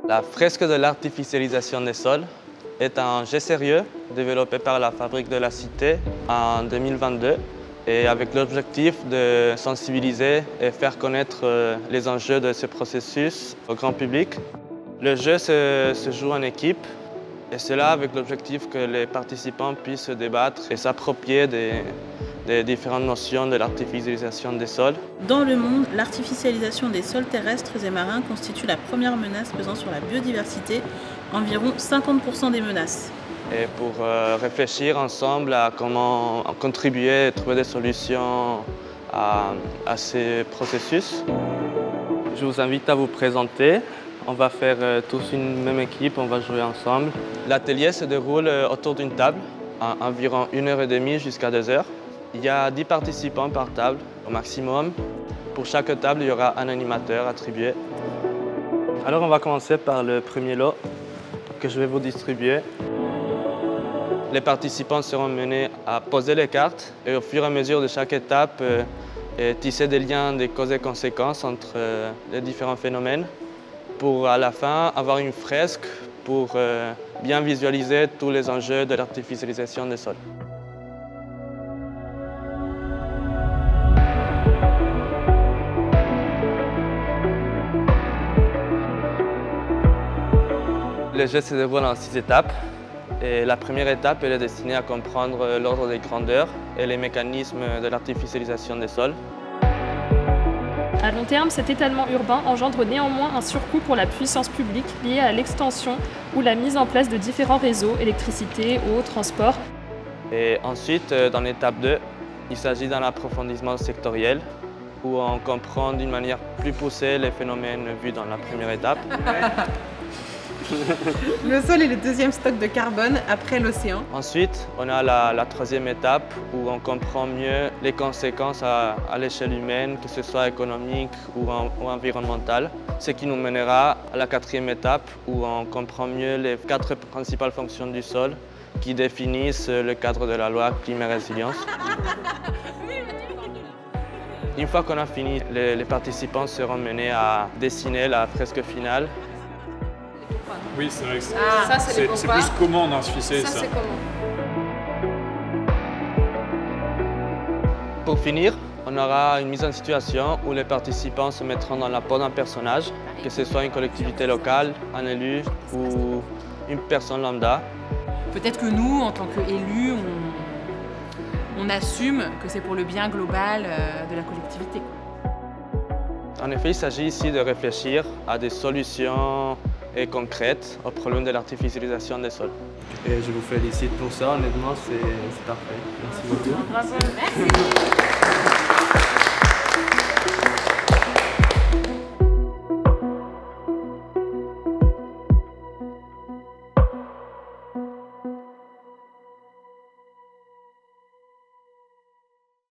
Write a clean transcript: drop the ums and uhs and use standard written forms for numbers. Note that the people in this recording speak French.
La fresque de l'artificialisation des sols est un jet sérieux développé par la Fabrique de la Cité en 2022 et avec l'objectif de sensibiliser et faire connaître les enjeux de ce processus au grand public. Le jeu se joue en équipe et cela avec l'objectif que les participants puissent débattre et s'approprier des différentes notions de l'artificialisation des sols. Dans le monde, l'artificialisation des sols terrestres et marins constitue la première menace pesant sur la biodiversité, environ 50% des menaces. Et pour réfléchir ensemble à comment contribuer et trouver des solutions à ces processus, je vous invite à vous présenter. On va faire tous une même équipe, on va jouer ensemble. L'atelier se déroule autour d'une table, à environ 1h30 jusqu'à 2h. Il y a 10 participants par table au maximum. Pour chaque table, il y aura un animateur attribué. Alors on va commencer par le premier lot que je vais vous distribuer. Les participants seront menés à poser les cartes et au fur et à mesure de chaque étape, tisser des liens de causes et conséquences entre les différents phénomènes pour à la fin avoir une fresque pour bien visualiser tous les enjeux de l'artificialisation des sols. Le jeu se déroule en 6 étapes. Et la première étape elle est destinée à comprendre l'ordre des grandeurs et les mécanismes de l'artificialisation des sols. À long terme, cet étalement urbain engendre néanmoins un surcoût pour la puissance publique lié à l'extension ou la mise en place de différents réseaux, électricité, eau, transport. Et ensuite, dans l'étape 2, il s'agit d'un approfondissement sectoriel où on comprend d'une manière plus poussée les phénomènes vus dans la première étape. Le sol est le deuxième stock de carbone après l'océan. Ensuite, on a la troisième étape où on comprend mieux les conséquences à l'échelle humaine, que ce soit économique ou environnementale. Ce qui nous mènera à la quatrième étape où on comprend mieux les 4 principales fonctions du sol qui définissent le cadre de la loi climat et résilience. Une fois qu'on a fini, les participants seront menés à dessiner la fresque finale. Oui, c'est vrai que c'est plus comment on artificialise ça. C'est comment. Pour finir, on aura une mise en situation où les participants se mettront dans la peau d'un personnage, que ce soit une collectivité locale, un élu ou une personne lambda. Peut-être que nous, en tant qu'élus, on assume que c'est pour le bien global de la collectivité. En effet, il s'agit ici de réfléchir à des solutions concrètes au problème de l'artificialisation des sols. Et je vous félicite pour ça, honnêtement, c'est parfait. Merci beaucoup. Bravo. Merci.